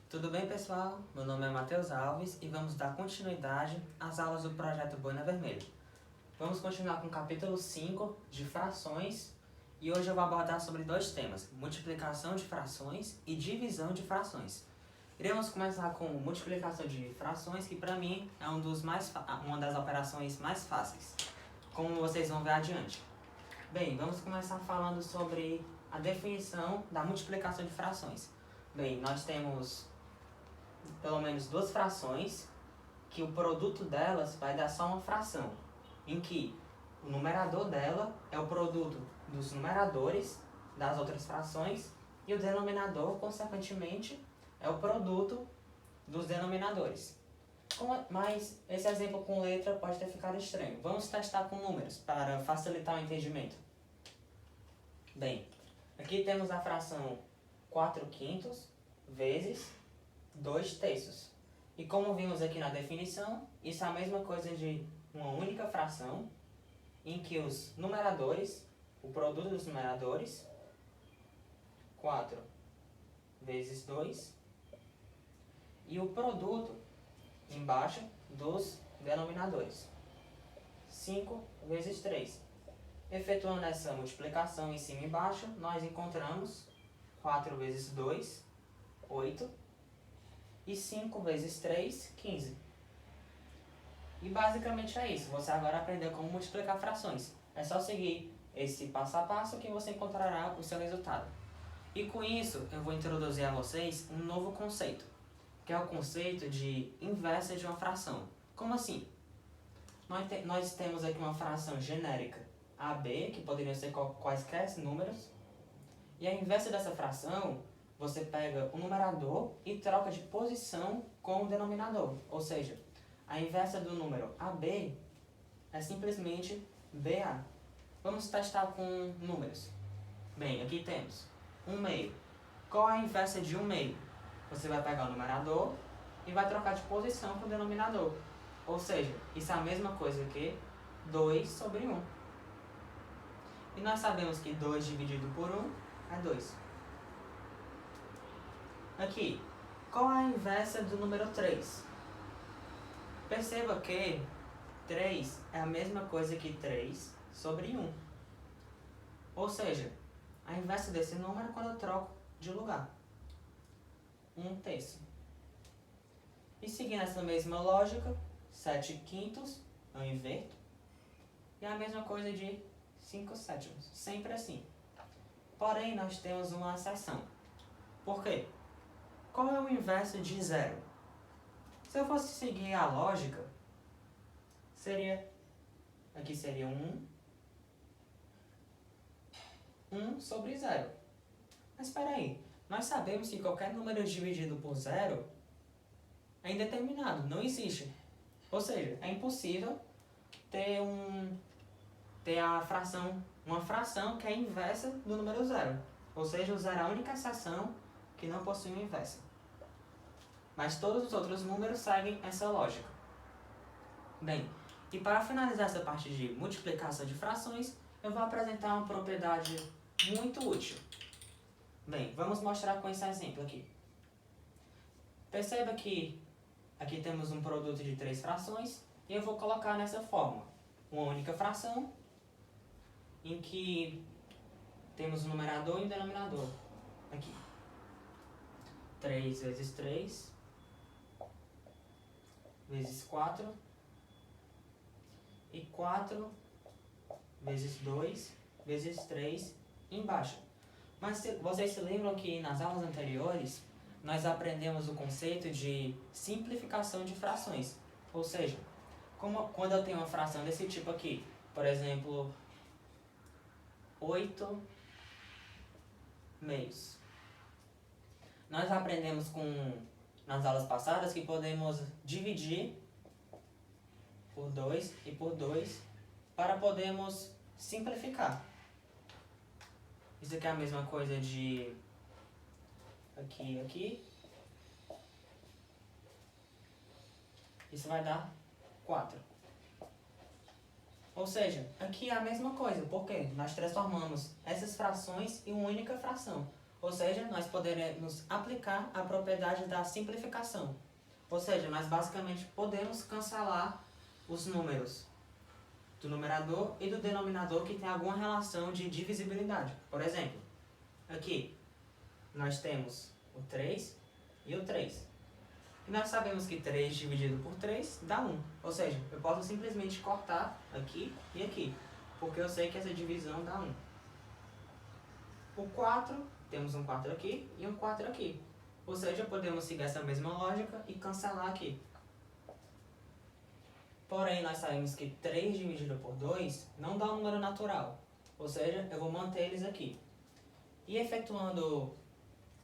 Tudo bem, pessoal? Meu nome é Matheus Alves e vamos dar continuidade às aulas do projeto Boina Vermelha. Vamos continuar com o capítulo 5 de frações e hoje eu vou abordar sobre dois temas: multiplicação de frações e divisão de frações. Iremos começar com multiplicação de frações, que para mim é uma das operações mais fáceis, como vocês vão ver adiante. Bem, vamos começar falando sobre a definição da multiplicação de frações. Bem, nós temos pelo menos duas frações, que o produto delas vai dar só uma fração, em que o numerador dela é o produto dos numeradores das outras frações e o denominador, consequentemente, é o produto dos denominadores. Mas esse exemplo com letra pode ter ficado estranho. Vamos testar com números para facilitar o entendimento. Bem, aqui temos a fração 4/5 vezes 2/3. E como vimos aqui na definição, isso é a mesma coisa de uma única fração, em que os numeradores, o produto dos numeradores, 4 vezes 2, e o produto embaixo dos denominadores, 5 vezes 3. Efetuando essa multiplicação em cima e embaixo, nós encontramos 4 vezes 2, 8, e 5 vezes 3, 15. E basicamente é isso. Você agora aprendeu como multiplicar frações. É só seguir esse passo a passo que você encontrará o seu resultado. E com isso, eu vou introduzir a vocês um novo conceito, que é o conceito de inversa de uma fração. Como assim? Nós temos aqui uma fração genérica AB, que poderiam ser quaisquer números, e a inversa dessa fração, você pega o numerador e troca de posição com o denominador. Ou seja, a inversa do número AB é simplesmente BA. Vamos testar com números. Bem, aqui temos 1/2. Qual é a inversa de 1/2? Você vai pegar o numerador e vai trocar de posição com o denominador. Ou seja, isso é a mesma coisa que 2/1. E nós sabemos que 2 dividido por 1 é 2. Aqui, qual é a inversa do número 3? Perceba que 3 é a mesma coisa que 3/1. Ou seja, a inversa desse número é quando eu troco de lugar. 1/3. E seguindo essa mesma lógica, 7/5 eu inverto. E a mesma coisa de 5/7. Sempre assim. Porém, nós temos uma exceção. Por quê? Qual é o inverso de 0? Se eu fosse seguir a lógica, aqui seria 1 sobre 0. Mas espera aí, nós sabemos que qualquer número dividido por 0 é indeterminado, não existe. Ou seja, é impossível ter uma fração que é inversa do número 0. Ou seja, o 0 é a única exceção que não possui uma inversa. Mas todos os outros números seguem essa lógica. Bem, e para finalizar essa parte de multiplicação de frações, eu vou apresentar uma propriedade muito útil. Bem, vamos mostrar com esse exemplo aqui. Perceba que aqui temos um produto de 3 frações e eu vou colocar nessa forma uma única fração em que temos o numerador e o denominador. Aqui. 3 vezes 3 vezes 4 e 4 vezes 2 vezes 3 embaixo. Mas vocês se lembram que nas aulas anteriores nós aprendemos o conceito de simplificação de frações. Ou seja, quando eu tenho uma fração desse tipo aqui, por exemplo, 8/2. Nós aprendemos nas aulas passadas que podemos dividir por 2 e por 2 para podermos simplificar. Isso aqui é a mesma coisa de aqui e aqui. Isso vai dar 4. Ou seja, aqui é a mesma coisa, porque nós transformamos essas frações em uma única fração. Ou seja, nós poderemos aplicar a propriedade da simplificação. Ou seja, nós basicamente podemos cancelar os números do numerador e do denominador que tem alguma relação de divisibilidade. Por exemplo, aqui nós temos o 3 e o 3. E nós sabemos que 3 dividido por 3 dá 1. Ou seja, eu posso simplesmente cortar aqui e aqui, porque eu sei que essa divisão dá 1. O 4, temos um 4 aqui e um 4 aqui. Ou seja, podemos seguir essa mesma lógica e cancelar aqui. Porém, nós sabemos que 3 dividido por 2 não dá um número natural. Ou seja, eu vou manter eles aqui. E efetuando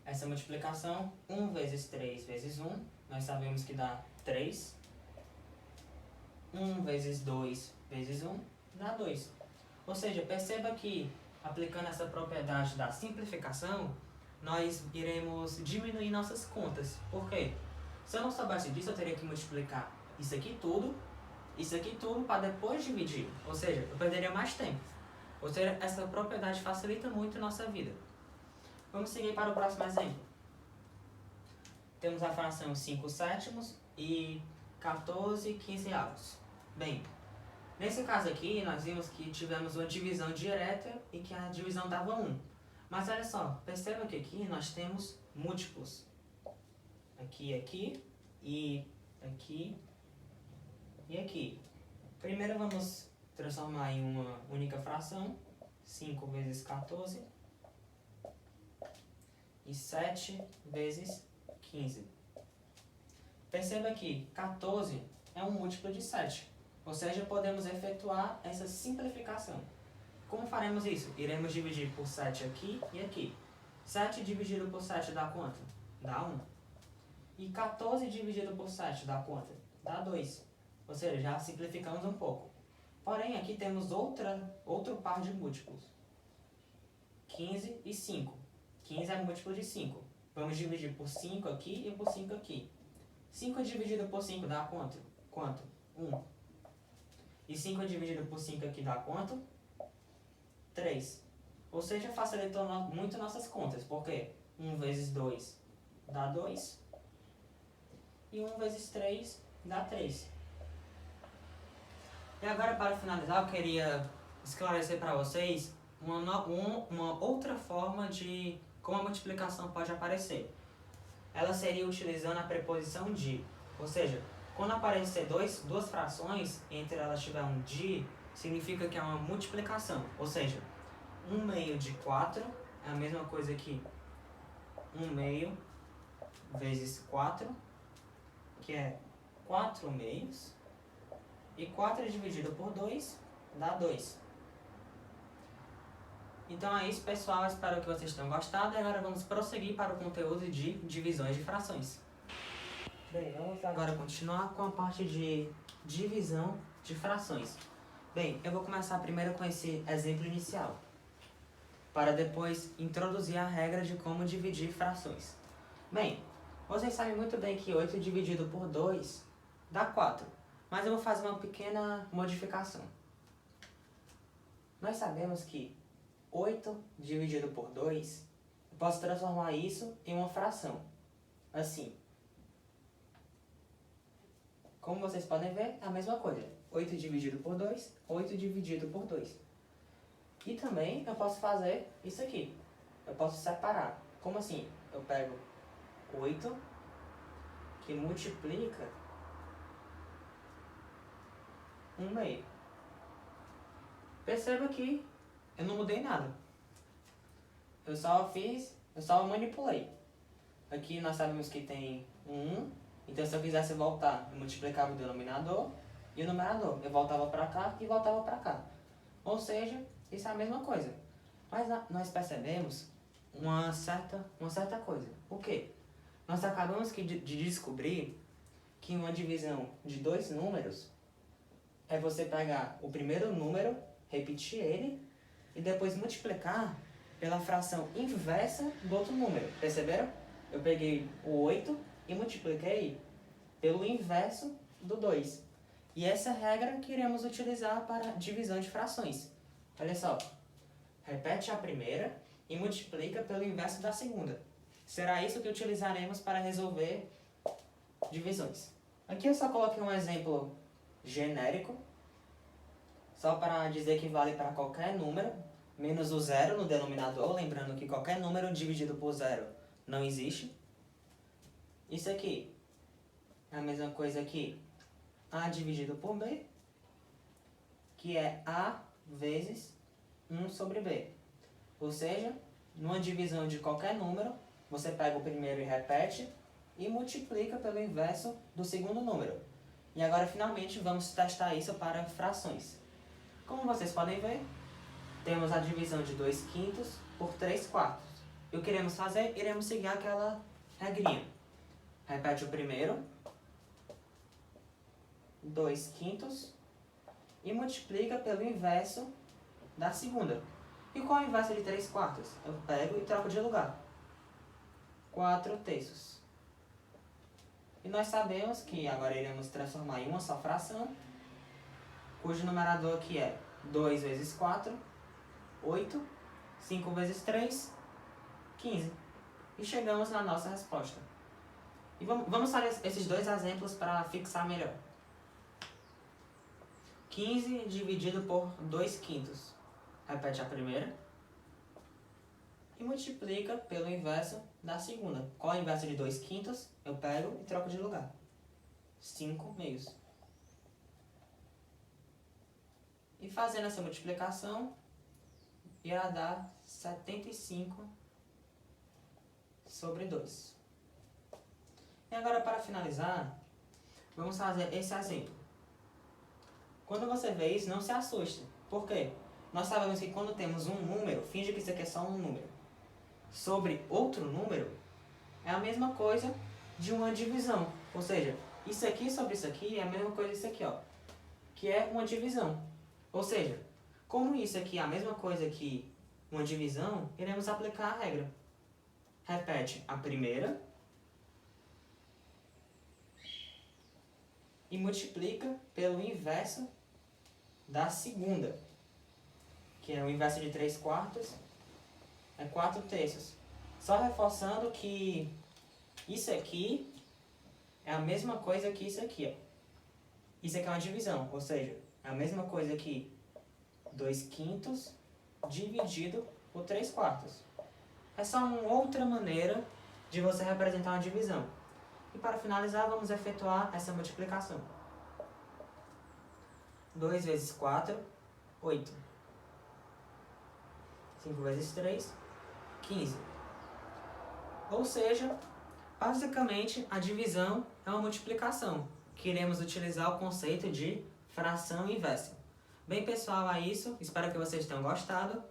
essa multiplicação, 1 vezes 3 vezes 1, nós sabemos que dá 3. 1 vezes 2 vezes 1 dá 2. Ou seja, perceba que, aplicando essa propriedade da simplificação, nós iremos diminuir nossas contas. Por quê? Se eu não soubesse disso, eu teria que multiplicar isso aqui tudo para depois dividir. Ou seja, eu perderia mais tempo. Ou seja, essa propriedade facilita muito a nossa vida. Vamos seguir para o próximo exemplo. Temos a fração 5 sétimos e 14 quinzeavos. Bem, nesse caso aqui, nós vimos que tivemos uma divisão direta e que a divisão dava 1. Mas olha só, perceba que aqui nós temos múltiplos. Aqui, aqui, e aqui, e aqui. Primeiro vamos transformar em uma única fração. 5 vezes 14 e 7 vezes 15. Perceba que 14 é um múltiplo de 7. Ou seja, podemos efetuar essa simplificação. Como faremos isso? Iremos dividir por 7 aqui e aqui. 7 dividido por 7 dá quanto? Dá 1. E 14 dividido por 7 dá quanto? Dá 2. Ou seja, já simplificamos um pouco. Porém, aqui temos outro par de múltiplos. 15 e 5. 15 é múltiplo de 5. Vamos dividir por 5 aqui e por 5 aqui. 5 dividido por 5 dá quanto? Quanto? 1. E 5 dividido por 5 aqui dá quanto? 3. Ou seja, facilitou muito nossas contas. Por quê? 1 vezes 2 dá 2. E 1 vezes 3 dá 3. E agora, para finalizar, eu queria esclarecer para vocês uma outra forma de como a multiplicação pode aparecer. Ela seria utilizando a preposição de. Ou seja, quando aparecer duas frações, entre elas tiver um de, significa que é uma multiplicação. Ou seja, 1 meio de 4 é a mesma coisa que 1 meio vezes 4, que é 4 meios. E 4 dividido por 2 dá 2. Então é isso, pessoal. Espero que vocês tenham gostado. E agora vamos prosseguir para o conteúdo de divisões de frações. Bem, vamos agora continuar com a parte de divisão de frações. Bem, eu vou começar primeiro com esse exemplo inicial, para depois introduzir a regra de como dividir frações. Bem, vocês sabem muito bem que 8 dividido por 2 dá 4. Mas eu vou fazer uma pequena modificação. Nós sabemos que 8 dividido por 2, eu posso transformar isso em uma fração. Assim. Como vocês podem ver, é a mesma coisa. 8 dividido por 2, 8 dividido por 2. E também eu posso fazer isso aqui. Eu posso separar. Como assim? Eu pego 8, que multiplica 1 meio. Perceba que eu não mudei nada. Eu só manipulei. Aqui nós sabemos que tem 1, então se eu quisesse voltar, eu multiplicava o denominador e o numerador. Eu voltava para cá e voltava para cá. Ou seja, isso é a mesma coisa. Mas nós percebemos uma certa coisa. O quê? Nós acabamos de descobrir que uma divisão de dois números é você pegar o primeiro número, repetir ele e depois multiplicar pela fração inversa do outro número. Perceberam? Eu peguei o 8 e multipliquei pelo inverso do 2. E essa é a regra que iremos utilizar para divisão de frações. Olha só. Repete a primeira e multiplica pelo inverso da segunda. Será isso que utilizaremos para resolver divisões. Aqui eu só coloquei um exemplo genérico, só para dizer que vale para qualquer número, menos o zero no denominador, lembrando que qualquer número dividido por zero não existe. Isso aqui é a mesma coisa que A dividido por B, que é A vezes 1 sobre B. Ou seja, numa divisão de qualquer número, você pega o primeiro e repete, e multiplica pelo inverso do segundo número. E agora, finalmente, vamos testar isso para frações. Como vocês podem ver, temos a divisão de 2/5 por 3/4. E o que iremos fazer? Iremos seguir aquela regrinha. Repete o primeiro, 2/5, e multiplica pelo inverso da segunda. E qual é o inverso de 3/4? Eu pego e troco de lugar. 4/3. E nós sabemos que agora iremos transformar em uma só fração, cujo numerador aqui é 2 vezes 4, 8, 5 vezes 3, 15. E chegamos na nossa resposta. E vamos usar esses dois exemplos para fixar melhor. 15 dividido por 2/5. Repete a primeira. E multiplica pelo inverso da segunda. Qual é o inverso de 2/5? Eu pego e troco de lugar. 5/2. E fazendo essa multiplicação, irá dar 75 sobre 2. E agora, para finalizar, vamos fazer esse exemplo. Quando você vê isso, não se assuste. Por quê? Nós sabemos que quando temos um número, finge que isso aqui é só um número, sobre outro número, é a mesma coisa de uma divisão. Ou seja, isso aqui sobre isso aqui é a mesma coisa disso aqui, ó, que é uma divisão. Ou seja, como isso aqui é a mesma coisa que uma divisão, iremos aplicar a regra. Repete a primeira e multiplica pelo inverso da segunda, que é o inverso de 3/4, é 4/3. Só reforçando que isso aqui é a mesma coisa que isso aqui, ó. Isso aqui é uma divisão, ou seja, é a mesma coisa que 2/5 dividido por 3/4. É só uma outra maneira de você representar uma divisão. E para finalizar, vamos efetuar essa multiplicação. 2 vezes 4, 8. 5 vezes 3, 15. Ou seja, basicamente a divisão é uma multiplicação, que iremos utilizar o conceito de fração inversa. Bem, pessoal, é isso. Espero que vocês tenham gostado.